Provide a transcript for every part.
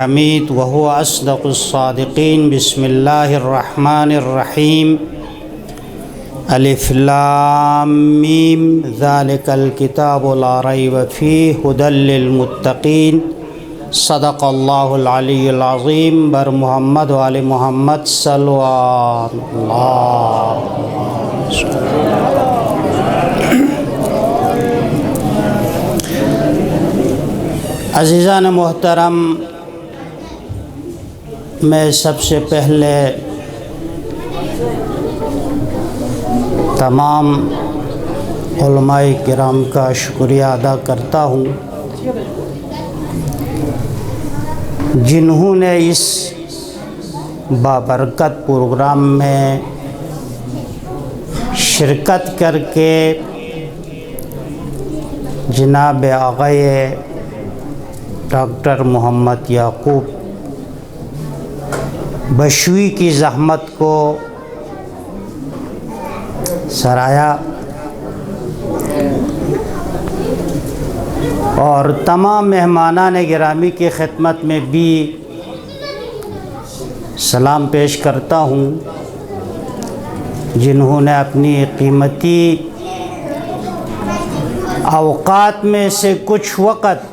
حمید وهو أصدق الصادقين. بسم الله الرحمن الرحيم. الف لام میم ذلك الكتاب لا ريب فيه هدى للمتقين. صدق الله العلی العظیم. بر محمد و آل محمد صلو اللہ. عزیزان محترم، میں سب سے پہلے تمام علماء کرام کا شکریہ ادا کرتا ہوں جنہوں نے اس بابرکت پروگرام میں شرکت کر کے جناب آقائے ڈاکٹر محمد یعقوب بشوی کی زحمت کو سراہا اور تمام مہمانان گرامی کی خدمت میں بھی سلام پیش کرتا ہوں جنہوں نے اپنی قیمتی اوقات میں سے کچھ وقت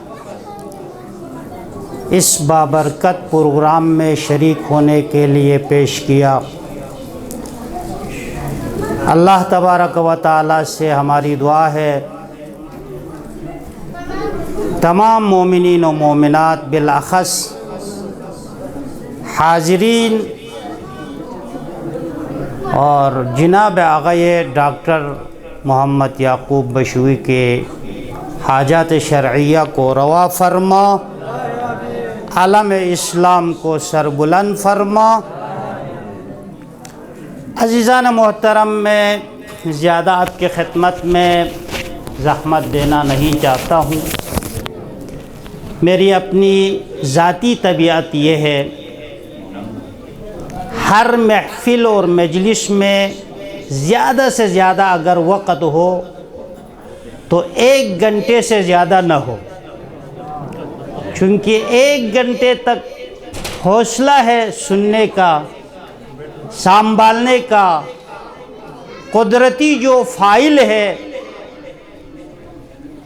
اس بابرکت پروگرام میں شریک ہونے کے لیے پیش کیا. اللہ تبارک و تعالی سے ہماری دعا ہے تمام مومنین و مومنات بالاخص حاضرین اور جناب آقائے ڈاکٹر محمد یعقوب بشوی کے حاجات شرعیہ کو روا فرما، عالم اسلام کو سربلند فرما. عزیزان محترم، میں زیادہ آپ کی خدمت میں زحمت دینا نہیں چاہتا ہوں. میری اپنی ذاتی طبیعت یہ ہے ہر محفل اور مجلس میں زیادہ سے زیادہ اگر وقت ہو تو 1 گھنٹے سے زیادہ نہ ہو، چونکہ 1 گھنٹے تک حوصلہ ہے سننے کا، سنبھالنے کا. قدرتی جو فائل ہے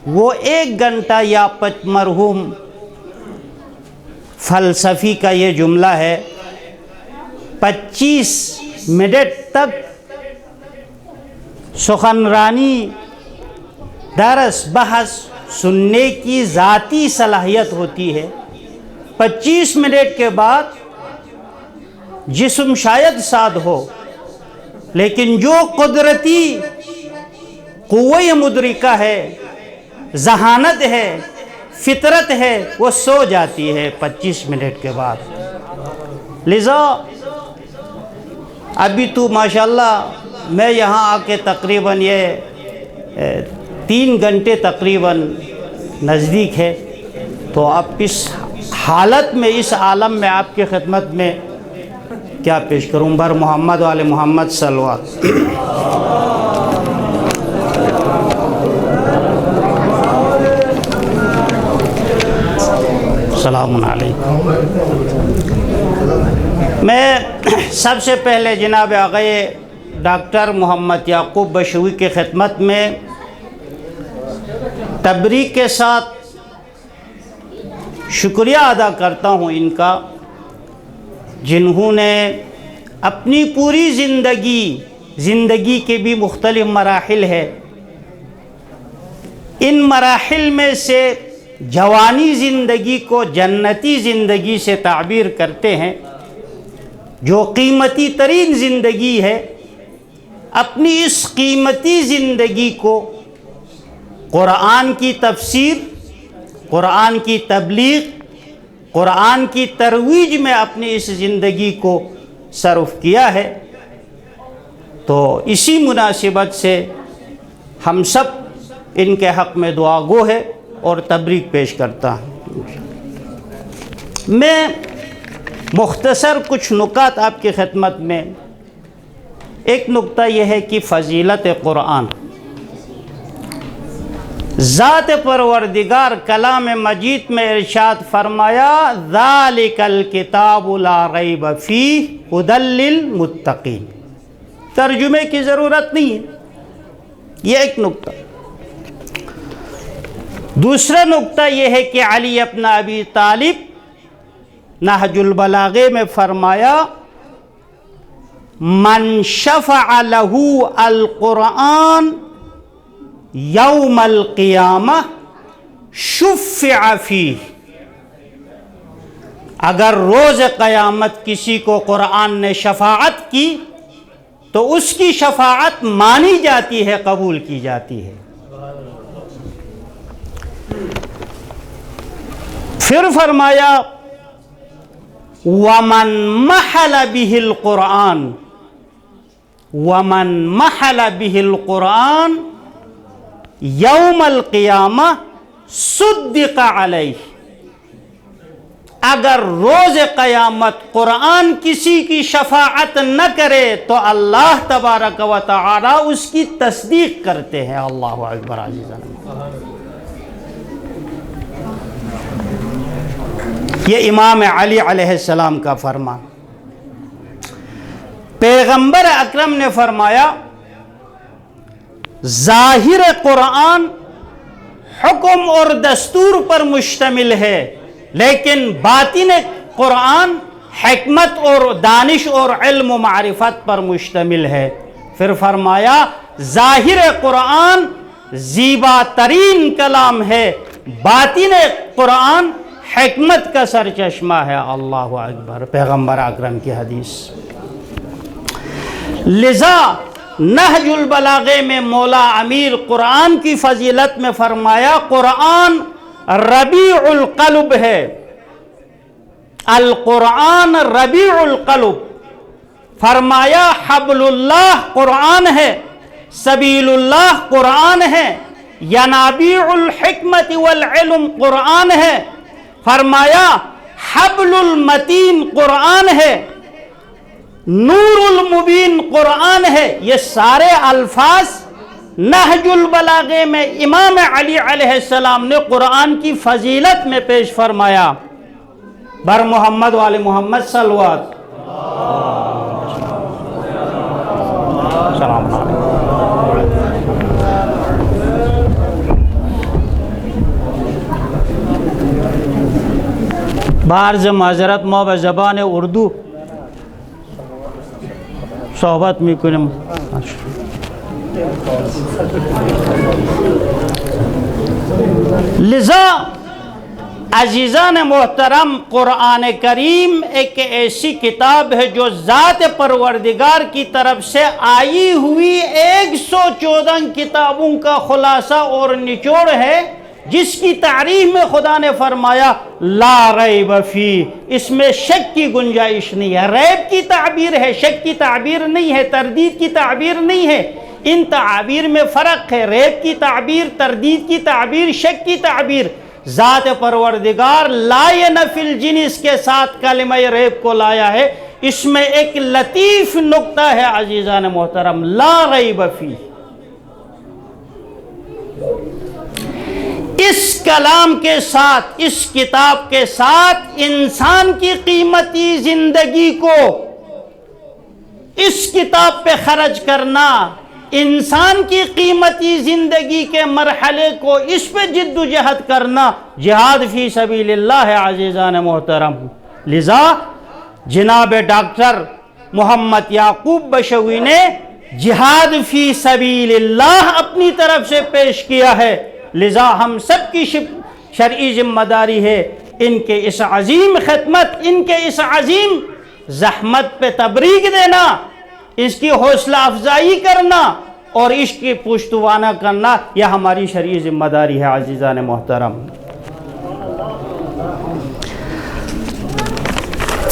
وہ 1 گھنٹہ یا مرحوم فلسفی کا یہ جملہ ہے 25 منٹ تک سخنرانی، درس، بحث سننے کی ذاتی صلاحیت ہوتی ہے. 25 منٹ کے بعد جسم شاید ساتھ ہو، لیکن جو قدرتی قوہ مدرکہ ہے، ذہانت ہے، فطرت ہے، وہ سو جاتی ہے 25 منٹ کے بعد. لذا ابھی تو ماشاءاللہ میں یہاں آ کے تقریباً یہ 3 گھنٹے تقریباً نزدیک ہے، تو اب اس حالت میں، اس عالم میں آپ کی خدمت میں کیا پیش کروں. بر محمد و آل محمد صلوات. السلام علیکم. میں سب سے پہلے جناب آقائے ڈاکٹر محمد یعقوب بشوی کی خدمت میں تبریک کے ساتھ شکریہ ادا کرتا ہوں ان کا، جنہوں نے اپنی پوری زندگی کے بھی مختلف مراحل ہے، ان مراحل میں سے جوانی زندگی کو جنتی زندگی سے تعبیر کرتے ہیں، جو قیمتی ترین زندگی ہے. اپنی اس قیمتی زندگی کو قرآن کی تفسیر، قرآن کی تبلیغ، قرآن کی ترویج میں اپنی اس زندگی کو صرف کیا ہے. تو اسی مناسبت سے ہم سب ان کے حق میں دعا گو ہے اور تبریک پیش کرتا ہوں. میں مختصر کچھ نکات آپ کی خدمت میں. ایک نکتہ یہ ہے کہ فضیلت قرآن. ذات پروردگار کلام مجید میں ارشاد فرمایا ذالک الکتاب لا ریب فیہ ھدی للمتقین. ترجمے کی ضرورت نہیں ہے. یہ ایک نقطہ. دوسرا نقطہ یہ ہے کہ علی ابن ابی طالب نہج البلاغہ میں فرمایا من شفع لہ القرآن یوم القیامہ شفع فیہ. اگر روز قیامت کسی کو قرآن نے شفاعت کی تو اس کی شفاعت مانی جاتی ہے، قبول کی جاتی ہے. پھر فرمایا وَمَن مَحَلَ بِهِ الْقُرْآنِ وَمَن مَحَلَ بِهِ الْقُرْآنِ یوم القیامہ صدق علیہ. اگر روز قیامت قرآن کسی کی شفاعت نہ کرے تو اللہ تبارک و تعالی اس کی تصدیق کرتے ہیں. اللہ اکبر. عزیزان، یہ امام علی علیہ السلام کا فرمان. پیغمبر اکرم نے فرمایا ظاہر قرآن حکم اور دستور پر مشتمل ہے، لیکن باطن قرآن حکمت اور دانش اور علم و معرفت پر مشتمل ہے. پھر فرمایا ظاہر قرآن زیبا ترین کلام ہے، باطن قرآن حکمت کا سرچشمہ ہے. اللہ اکبر. پیغمبر اکرم کی حدیث. لذا نہج البلاغہ میں مولا امیر قرآن کی فضیلت میں فرمایا قرآن ربیع القلب ہے. القرآن ربیع القلب. فرمایا حبل اللہ قرآن ہے، سبیل اللہ قرآن ہے، ینابیع الحکمت والعلم قرآن ہے. فرمایا حبل المتین قرآن ہے، نور المبین قرآن ہے. یہ سارے الفاظ نہج البلاغہ میں امام علی علیہ السلام نے قرآن کی فضیلت میں پیش فرمایا. بر محمد وآل محمد صلوات. سلام علیکم. بعض معذرت ما به زبان اردو صحبت میکنیم. لذا عزیزان محترم، قرآن کریم ایک ایسی کتاب ہے جو ذات پروردگار کی طرف سے آئی ہوئی 114 کتابوں کا خلاصہ اور نچوڑ ہے، جس کی تعریف میں خدا نے فرمایا لا ریب فی. اس میں شک کی گنجائش نہیں ہے. ریب کی تعبیر ہے، شک کی تعبیر نہیں ہے، تردید کی تعبیر نہیں ہے. ان تعابیر میں فرق ہے. ریب کی تعبیر، تردید کی تعبیر، شک کی تعبیر. ذات پروردگار لا ینفی الجنس کے ساتھ کلمہ ریب کو لایا ہے. اس میں ایک لطیف نقطہ ہے عزیزان محترم، لا ریب فی. اس کلام کے ساتھ، اس کتاب کے ساتھ انسان کی قیمتی زندگی کو اس کتاب پہ خرچ کرنا، انسان کی قیمتی زندگی کے مرحلے کو اس پہ جد و جہد کرنا جہاد فی سبیل اللہ ہے عزیزان محترم. لذا جناب ڈاکٹر محمد یعقوب بشوی نے جہاد فی سبیل اللہ اپنی طرف سے پیش کیا ہے. لذا ہم سب کی شرعی ذمہ داری ہے ان کے اس عظیم خدمت، ان کے اس عظیم زحمت پہ تبریک دینا، اس کی حوصلہ افزائی کرنا اور اس کی پشتوانہ کرنا. یہ ہماری شرعی ذمہ داری ہے عزیزان محترم.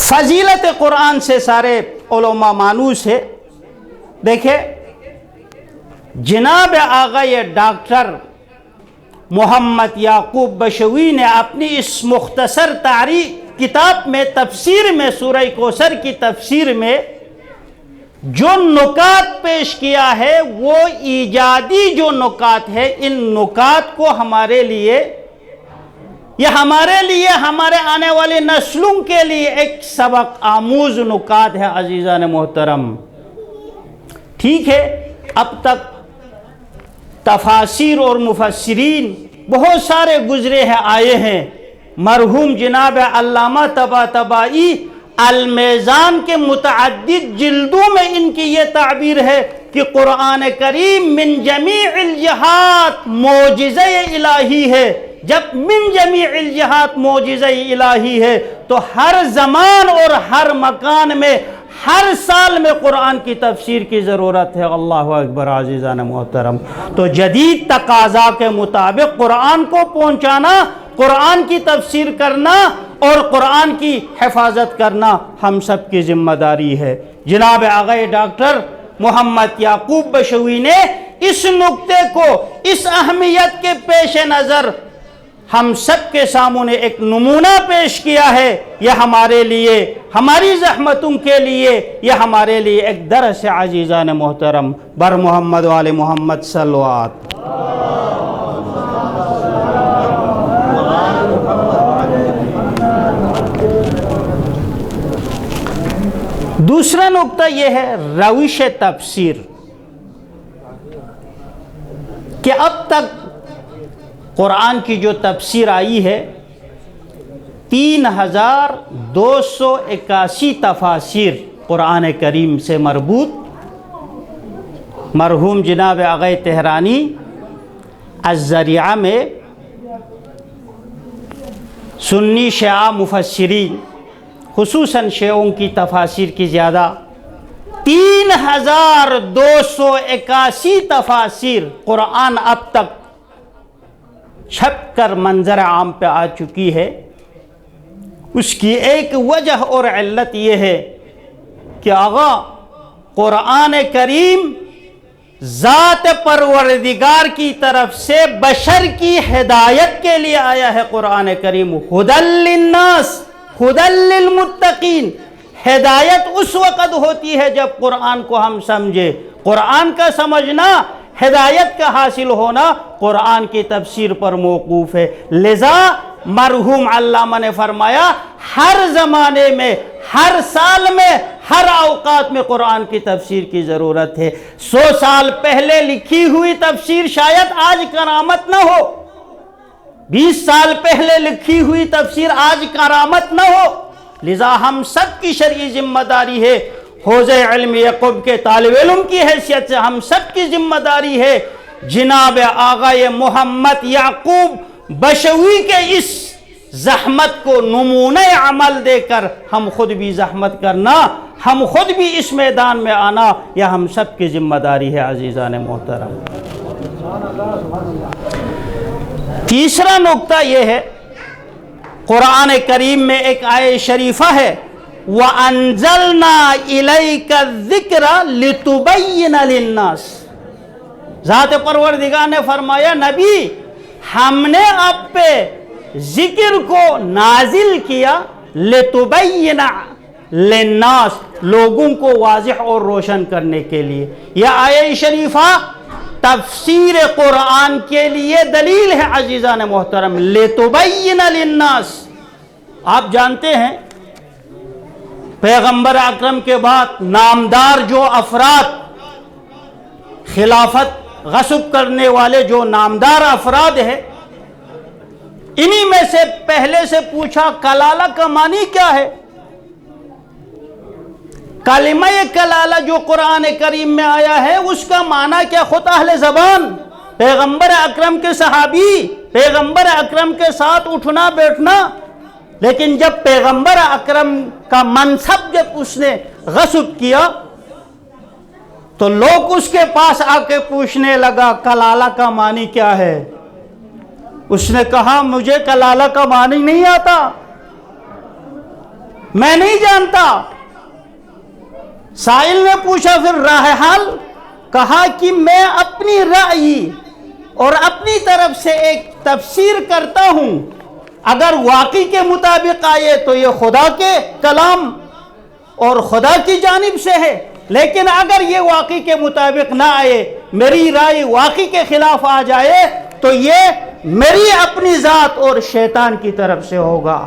فضیلت قرآن سے سارے علماء مانوس ہے. دیکھیں جناب آقا یہ ڈاکٹر محمد یعقوب بشوی نے اپنی اس مختصر تاریخ کتاب میں تفسیر میں سورہ کوثر کی تفسیر میں جو نکات پیش کیا ہے وہ ایجادی جو نکات ہے، ان نکات کو ہمارے لیے، یہ ہمارے لیے، ہمارے آنے والی نسلوں کے لیے ایک سبق آموز نکات ہے عزیزان محترم۔ ٹھیک ہے، اب تک تفاسیر اور مفسرین بہت سارے گزرے ہیں، آئے ہیں۔ مرحوم جناب علامہ طباطبائی المیزان کے متعدد جلدوں میں ان کی یہ تعبیر ہے کہ قرآن کریم من جمیع الجہات معجزہ الہی ہے۔ جب من جمیع الجہات معجزہ الہی ہے تو ہر زمان اور ہر مکان میں ہر سال میں قرآن کی تفسیر کی ضرورت ہے۔ اللہ اکبر عزیزان محترم۔ تو جدید تقاضا کے مطابق قرآن کو پہنچانا، قرآن کی تفسیر کرنا اور قرآن کی حفاظت کرنا ہم سب کی ذمہ داری ہے۔ جناب آغا ڈاکٹر محمد یعقوب بشوی نے اس نکتے کو، اس اہمیت کے پیش نظر ہم سب کے سامنے ایک نمونہ پیش کیا ہے۔ یہ ہمارے لیے، ہماری زحمتوں کے لیے، یہ ہمارے لیے ایک درس ہے عزیزان محترم۔ بر محمد و آل محمد صلوات۔ دوسرا نقطہ یہ ہے روش تفسیر، کہ اب تک قرآن کی جو تفسیر آئی ہے 3281 تفاسیر قرآن کریم سے مربوط۔ مرحوم جناب آغا تہرانی الذریعہ میں سنی شیعہ مفسرین خصوصاً شیعوں کی تفاسیر کی زیادہ 3281 تفاسیر قرآن اب تک چھپ کر منظر عام پہ آ چکی ہے۔ اس کی ایک وجہ اور علت یہ ہے کہ آغا قرآن کریم ذات پروردگار کی طرف سے بشر کی ہدایت کے لیے آیا ہے۔ قرآن کریم ہدی للناس ہدی للمتقین۔ ہدایت اس وقت ہوتی ہے جب قرآن کو ہم سمجھے۔ قرآن کا سمجھنا، ہدایت کا حاصل ہونا قرآن کی تفسیر پر موقوف ہے۔ لذا مرحوم علامہ نے فرمایا ہر زمانے میں، ہر سال میں، ہر اوقات میں قرآن کی تفسیر کی ضرورت ہے۔ 100 سال پہلے لکھی ہوئی تفسیر شاید آج کرامت نہ ہو، 20 سال پہلے لکھی ہوئی تفسیر آج کرامت نہ ہو۔ لذا ہم سب کی شرعی ذمہ داری ہے، حوزہ علم یعقوب کے طالب علم کی حیثیت سے ہم سب کی ذمہ داری ہے جناب آغا محمد یعقوب بشوی کے اس زحمت کو نمونہ عمل دے کر ہم خود بھی زحمت کرنا، ہم خود بھی اس میدان میں آنا، یہ ہم سب کی ذمہ داری ہے عزیزان محترم۔ تیسرا نقطہ یہ ہے، قرآن کریم میں ایک آیت شریفہ ہے وَأَنزَلْنَا إِلَيْكَ الذِّكْرَ لِتُبَيِّنَ لِلنَّاسِ۔ ذات پروردگار نے فرمایا نبی ہم نے آپ پہ ذکر کو نازل کیا لِتُبَيِّنَ لِلنَّاسِ، لوگوں کو واضح اور روشن کرنے کے لیے۔ یہ آیت شریفہ تفسیر قرآن کے لیے دلیل ہے عزیزان محترم۔ لِتُبَيِّنَ لِلنَّاسِ، آپ جانتے ہیں پیغمبر اکرم کے بعد نامدار جو افراد، خلافت غصب کرنے والے جو نامدار افراد ہیں، انہی میں سے پہلے سے پوچھا کلالہ کا معنی کیا ہے؟ کلمہ کلالہ جو قرآن کریم میں آیا ہے اس کا معنی کیا؟ خود اہل زبان، پیغمبر اکرم کے صحابی، پیغمبر اکرم کے ساتھ اٹھنا بیٹھنا، لیکن جب پیغمبر اکرم کا منصب جب اس نے غصب کیا تو لوگ اس کے پاس آ کے پوچھنے لگا کلالہ کا معنی کیا ہے؟ اس نے کہا مجھے کلالہ کا معنی نہیں آتا، میں نہیں جانتا۔ سائل نے پوچھا پھر راہ حل، کہا کہ میں اپنی رائے اور اپنی طرف سے ایک تفسیر کرتا ہوں، اگر واقعی کے مطابق آئے تو یہ خدا کے کلام اور خدا کی جانب سے ہے، لیکن اگر یہ واقعی کے مطابق نہ آئے، میری رائے واقعی کے خلاف آ جائے، تو یہ میری اپنی ذات اور شیطان کی طرف سے ہوگا،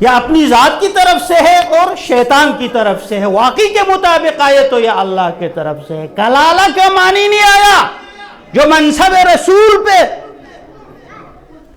یا اپنی ذات کی طرف سے ہے اور شیطان کی طرف سے ہے۔ واقعی کے مطابق آئے تو یہ اللہ کی طرف سے ہے۔ کلالہ کا معنی نہیں آیا جو منصب رسول پہ،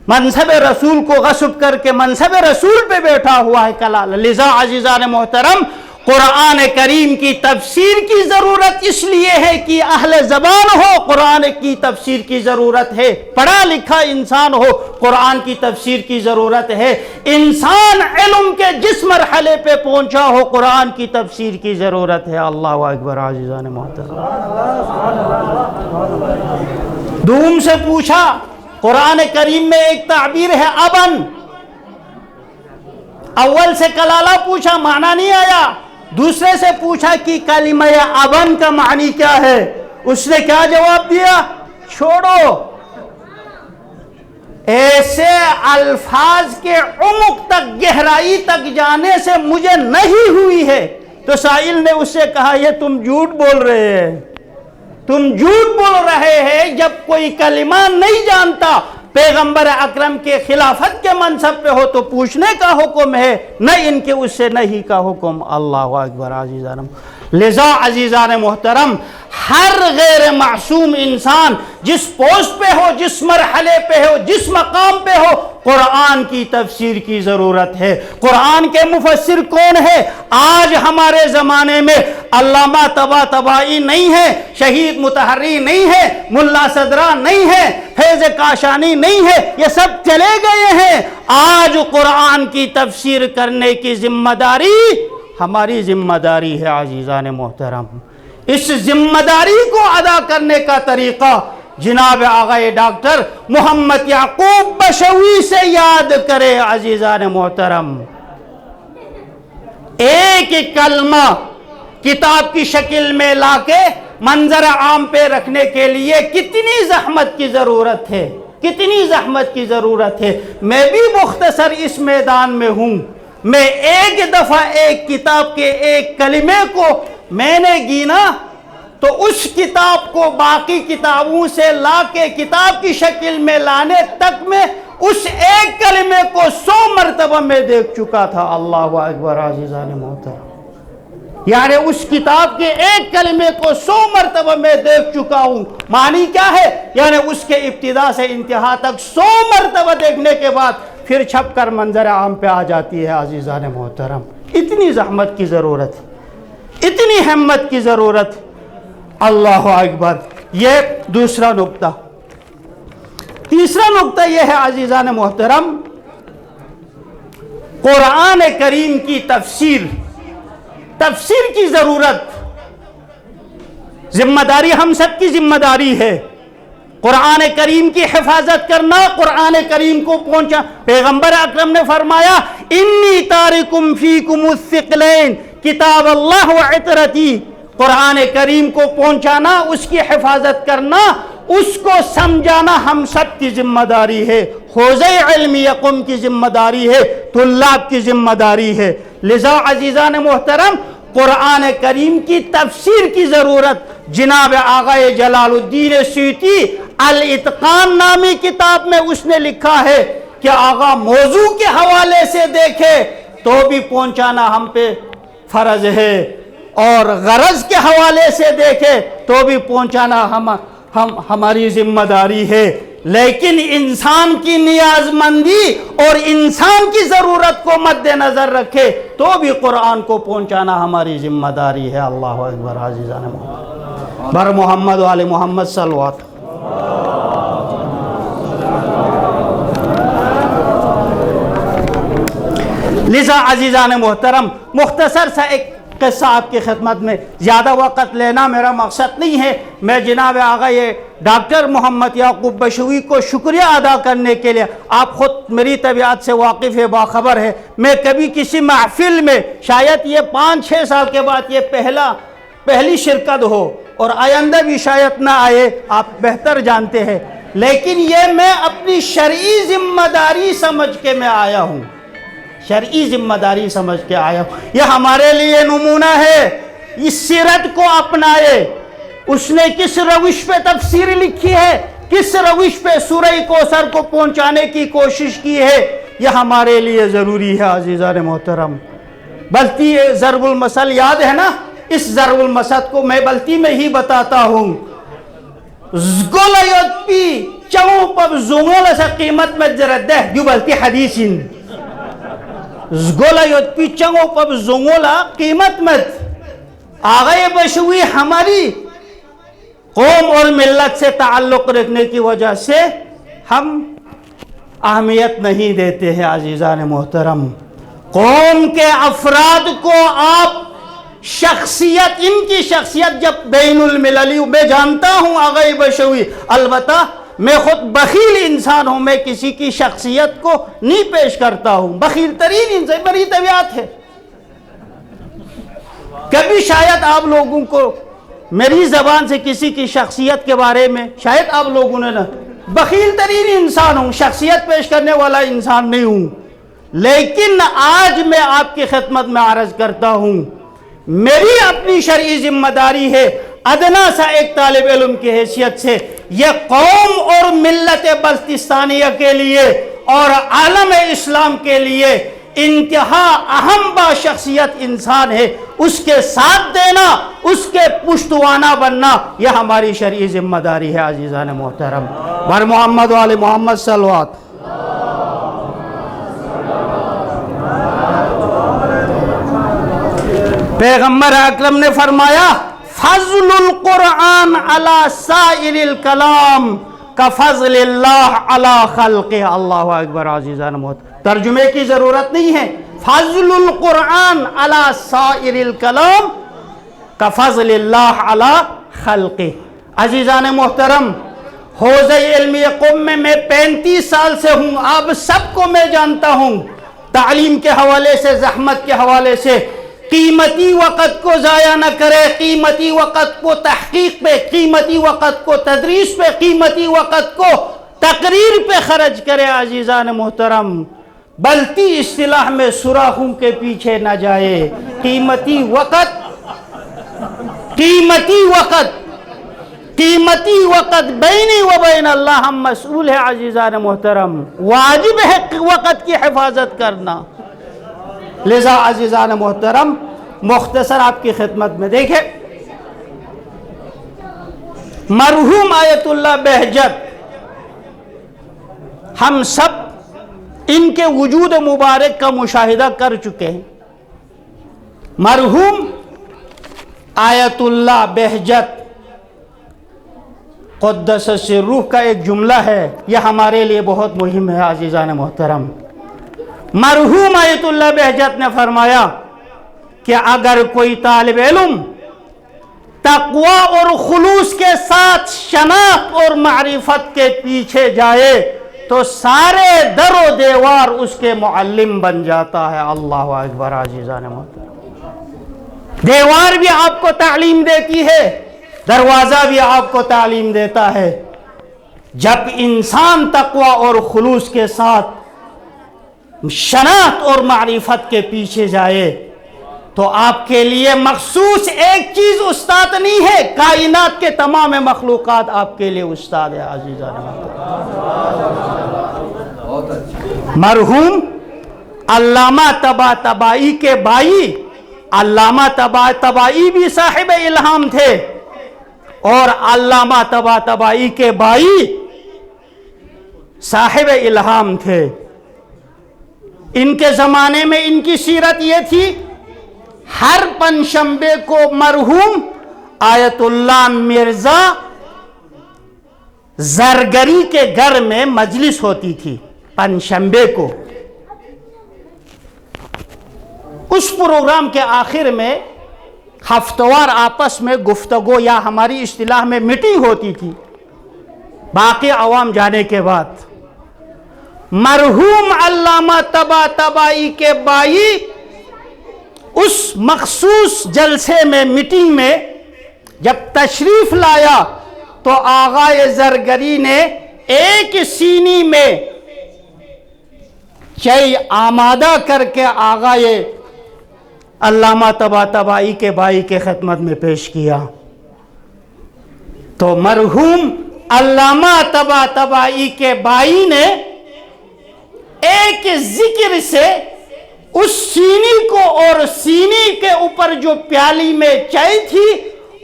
منصب رسول کو غصب کر کے منصب رسول پہ بیٹھا ہوا ہے کلالہ۔ لذا عزیزان محترم، قرآن کریم کی تفسیر کی ضرورت اس لیے ہے کہ اہل زبان ہو، قرآن کی تفسیر کی ضرورت ہے، پڑھا لکھا انسان ہو، قرآن کی تفسیر کی ضرورت ہے، انسان علم کے جس مرحلے پہ پہنچا ہو، قرآن کی تفسیر کی ضرورت ہے۔ اللہ اکبر عزیزان محترم۔ دوم سے پوچھا، قرآن کریم میں ایک تعبیر ہے ابن، اول سے کلالہ پوچھا، معنی نہیں آیا، دوسرے سے پوچھا کہ کلمہ ابن کا معنی کیا ہے، اس نے کیا جواب دیا؟ چھوڑو، ایسے الفاظ کے عمق تک، گہرائی تک جانے سے مجھے نہیں ہوئی ہے۔ تو سائل نے اس سے کہا یہ تم جھوٹ بول رہے ہیں، تم جھوٹ بول رہے ہیں، جب کوئی کلمہ نہیں جانتا، پیغمبر اکرم کے خلافت کے منصب پہ ہو تو پوچھنے کا حکم ہے، نہ ان کے اس سے نہیں کا حکم۔ اللہ اکبر عزیزان۔ لذا عزیزان محترم، ہر غیر معصوم انسان جس پوسٹ پہ ہو، جس مرحلے پہ ہو، جس مقام پہ ہو، قرآن کی تفسیر کی ضرورت ہے۔ قرآن کے مفسر کون ہے؟ آج ہمارے زمانے میں علامہ طباطبائی نہیں ہے، شہید مطہری نہیں ہے، ملا صدرہ نہیں ہے، فیض کاشانی نہیں ہے، یہ سب چلے گئے ہیں۔ آج قرآن کی تفسیر کرنے کی ذمہ داری ہماری ذمہ داری ہے عزیزان محترم۔ اس ذمہ داری کو ادا کرنے کا طریقہ جناب آغائے ڈاکٹر محمد یعقوب بشوی سے یاد کرے عزیزان محترم۔ ایک ایک کلمہ کتاب کی شکل میں لا کے منظر عام پہ رکھنے کے لیے کتنی زحمت کی ضرورت ہے، کتنی زحمت کی ضرورت ہے۔ میں بھی مختصر اس میدان میں ہوں، میں ایک دفعہ ایک کتاب کے ایک کلمے کو میں نے گینا تو اس کتاب کو باقی کتابوں سے لا کے کتاب کی شکل میں لانے تک میں اس ایک کلمے کو 100 مرتبہ میں دیکھ چکا تھا۔ اللہ اکبر عزیزان محترم، یعنی اس کتاب کے ایک کلمے کو 100 مرتبہ میں دیکھ چکا ہوں۔ معنی کیا ہے؟ یعنی اس کے ابتدا سے انتہا تک 100 مرتبہ دیکھنے کے بعد پھر چھپ کر منظر عام پہ آ جاتی ہے عزیزان محترم۔ اتنی زحمت کی ضرورت، اتنی ہمت کی ضرورت۔ اللہ اکبر۔ یہ دوسرا نقطہ۔ تیسرا نقطہ یہ ہے عزیزان محترم، قرآن کریم کی تفسیر کی ضرورت، ذمہ داری ہم سب کی ذمہ داری ہے۔ قرآن کریم کی حفاظت کرنا، قرآن کریم کو پہنچا۔ پیغمبر اکرم نے فرمایا انی تارکم فیکم الثقلین کتاب اللہ و عطرتی۔ قرآن کریم کو پہنچانا، اس کی حفاظت کرنا، اس کو سمجھانا ہم سب کی ذمہ داری ہے، حوزہ علمیہ قوم کی ذمہ داری ہے، طلاب کی ذمہ داری ہے۔ لذا عزیزان محترم، قرآن کریم کی تفسیر کی ضرورت۔ جناب آغائے جلال الدین سیوطی الاتقان نامی کتاب میں اس نے لکھا ہے کہ آغا موضوع کے حوالے سے دیکھے تو بھی پہنچانا ہم پہ فرض ہے، اور غرض کے حوالے سے دیکھے تو بھی پہنچانا ہماری ذمہ داری ہے۔ لیکن انسان کی نیاز مندی اور انسان کی ضرورت کو مد نظر رکھے تو بھی قرآن کو پہنچانا ہماری ذمہ داری ہے۔ اللہ اکبر عزیزان محمد، بر محمد و آل محمد صلوات۔ لذا عزیزان محترم، مختصر سا ایک قصہ آپ کی خدمت میں، زیادہ وقت لینا میرا مقصد نہیں ہے۔ میں جناب آغا یہ ڈاکٹر محمد یعقوب بشوی کو شکریہ ادا کرنے کے لیے، آپ خود میری طبیعت سے واقف ہے، باخبر ہے، میں کبھی کسی محفل میں شاید یہ 5-6 سال کے بعد یہ پہلی شرکت ہو، اور آئندہ بھی شاید نہ آئے، آپ بہتر جانتے ہیں، لیکن یہ میں اپنی شرعی ذمہ داری سمجھ کے میں آیا ہوں، شرعی ذمہ داری سمجھ کے آیا ہوں۔ یہ ہمارے لیے نمونہ ہے اس سیرت کو اپنائے. اس نے کس روش پہ تفسیر لکھی ہے, کس روش پہ سورہ کوثر کو پہنچانے کی کوشش کی ہے, یہ ہمارے لیے ضروری ہے عزیزان محترم. بلتی ضرب المثل یاد ہے نا, اس ضرب المثل کو میں بلتی میں ہی بتاتا ہوں. زگولیت پی چمو پب زنگول سا قیمت میں جردہ جو بلتی حدیثین. زگولیت پی چمو پب زنگولا قیمت میں آغای بشوی ہماری قوم اور ملت سے تعلق رکھنے کی وجہ سے ہم اہمیت نہیں دیتے ہیں عزیزان محترم. قوم کے افراد کو آپ شخصیت, ان کی شخصیت جب بین المللی, میں جانتا ہوں آغای بشوی, البتہ میں خود بخیل انسان ہوں, میں کسی کی شخصیت کو نہیں پیش کرتا ہوں, بخیل ترین انسان, بڑی طبیعت ہے. کبھی شاید آپ لوگوں کو میری زبان سے کسی کی شخصیت کے بارے میں شاید آپ لوگوں نے بخیل ترین انسان ہوں, شخصیت پیش کرنے والا انسان نہیں ہوں. لیکن آج میں آپ کی خدمت میں عرض کرتا ہوں, میری اپنی شرعی ذمہ داری ہے ادنا سا ایک طالب علم کی حیثیت سے, یہ قوم اور ملت بلتستانیہ کے لیے اور عالم اسلام کے لیے انتہا اہم با شخصیت انسان ہے, اس کے ساتھ دینا, اس کے پشتوانہ بننا, یہ ہماری شرعی ذمہ داری ہے عزیزان محترم. بر محمد و آل محمد صلوات. پیغمبر اکرم نے فرمایا فضل القرآن علی سائر الکلام کفضل اللہ علی خلق. اللہ اکبر عزیزان محترم. ترجمے کی ضرورت نہیں ہے. فضل القرآن علی سائر الکلام کفضل اللہ علی خلق. عزیزان محترم, حوزہ علمی قوم میں 35 سال سے ہوں, آپ سب کو میں جانتا ہوں. تعلیم کے حوالے سے, زحمت کے حوالے سے, قیمتی وقت کو ضائع نہ کرے, قیمتی وقت کو تحقیق پہ, قیمتی وقت کو تدریس پہ, قیمتی وقت کو تقریر پہ خرچ کرے عزیزان محترم. بلتی اصطلاح میں سوراخوں کے پیچھے نہ جائے. قیمتی وقت, قیمتی وقت, قیمتی وقت بینی و بین اللہ ہم مسئول ہے عزیزان محترم. واجب ہے وقت کی حفاظت کرنا. لذا عزیزان محترم مختصر آپ کی خدمت میں دیکھیں, مرحوم آیت اللہ بہجت, ہم سب ان کے وجود مبارک کا مشاہدہ کر چکے ہیں. مرحوم آیت اللہ بہجت قدس سرہ کا ایک جملہ ہے, یہ ہمارے لیے بہت مہم ہے عزیزان محترم. مرحوم آیت اللہ بہجت نے فرمایا کہ اگر کوئی طالب علم تقوی اور خلوص کے ساتھ شناخت اور معرفت کے پیچھے جائے تو سارے در و دیوار اس کے معلم بن جاتا ہے. اللہ اکبر عزیزان محترم. دیوار بھی آپ کو تعلیم دیتی ہے, دروازہ بھی آپ کو تعلیم دیتا ہے. جب انسان تقوی اور خلوص کے ساتھ شناخت اور معرفت کے پیچھے جائے تو آپ کے لیے مخصوص ایک چیز استاد نہیں ہے, کائنات کے تمام مخلوقات آپ کے لیے استاد ہے عزیزان محترم. مرحوم علامہ طباطبائی کے بھائی, علامہ طباطبائی بھی صاحب الہام تھے اور علامہ طباطبائی کے بھائی صاحب الہام تھے. ان کے زمانے میں ان کی سیرت یہ تھی, ہر پنجشنبے کو مرحوم آیت اللہ مرزا زرگری کے گھر میں مجلس ہوتی تھی پنجشنبے کو. اس پروگرام کے آخر میں ہفتوار آپس میں گفتگو یا ہماری اصطلاح میں میٹنگ ہوتی تھی باقی عوام جانے کے بعد. مرحوم علامہ طباطبائی کے بھائی اس مخصوص جلسے میں, میٹنگ میں جب تشریف لایا تو آغائے زرگری نے ایک سینی میں چائے آمادہ کر کے آغائے علامہ طباطبائی کے بھائی کے خدمت میں پیش کیا تو مرحوم علامہ طباطبائی کے بھائی نے ایک ذکر سے اس سینی کو اور سینی کے اوپر جو پیالی میں چائے تھی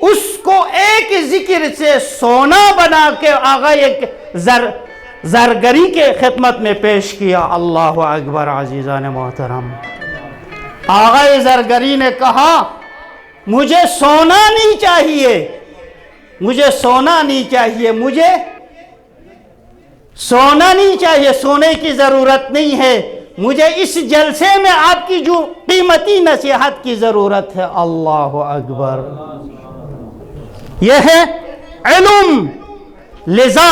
اس کو ایک ذکر سے سونا بنا کے آغا ایک زرگری کے خدمت میں پیش کیا. اللہ اکبر. عزیزان محترم، آغا زرگری نے کہا مجھے سونا نہیں چاہیے، مجھے سونا نہیں چاہیے، مجھے سونا نہیں چاہیے، سونے کی ضرورت نہیں ہے، مجھے اس جلسے میں آپ کی جو قیمتی نصیحت کی ضرورت ہے. اللہ اکبر. یہ ہے علم. لذا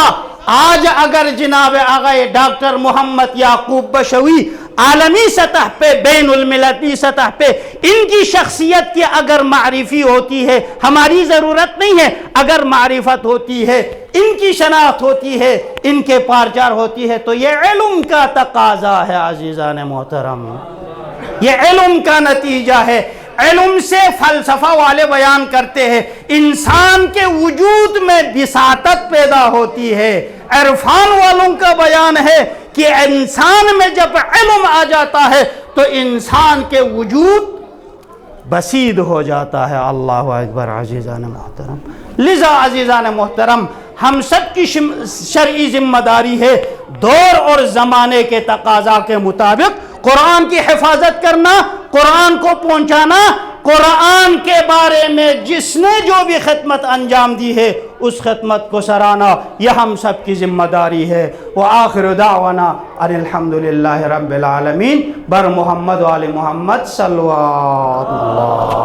آج اگر جناب آغا ڈاکٹر محمد یعقوب بشوی عالمی سطح پہ، بین المللی سطح پہ ان کی شخصیت کی اگر معرفی ہوتی ہے، ہماری ضرورت نہیں ہے، اگر معرفت ہوتی ہے، ان کی شناخت ہوتی ہے، ان کے پارچار ہوتی ہے، تو یہ علم کا تقاضا ہے. عزیزان محترم، یہ علم کا نتیجہ ہے. علم سے فلسفہ والے بیان کرتے ہیں انسان کے وجود میں بساطت پیدا ہوتی ہے. عرفان والوں کا بیان ہے کہ انسان میں جب علم آ جاتا ہے تو انسان کے وجود بسیط ہو جاتا ہے. اللہ اکبر. عزیزان محترم، لذا عزیزان محترم ہم سب کی شرعی ذمہ داری ہے دور اور زمانے کے تقاضا کے مطابق قرآن کی حفاظت کرنا، قرآن کو پہنچانا، قرآن کے بارے میں جس نے جو بھی خدمت انجام دی ہے اس خدمت کو سراہنا، یہ ہم سب کی ذمہ داری ہے. وآخر دعوانا ان الحمدللہ رب العالمین. بر محمد و آل محمد صلی اللہ.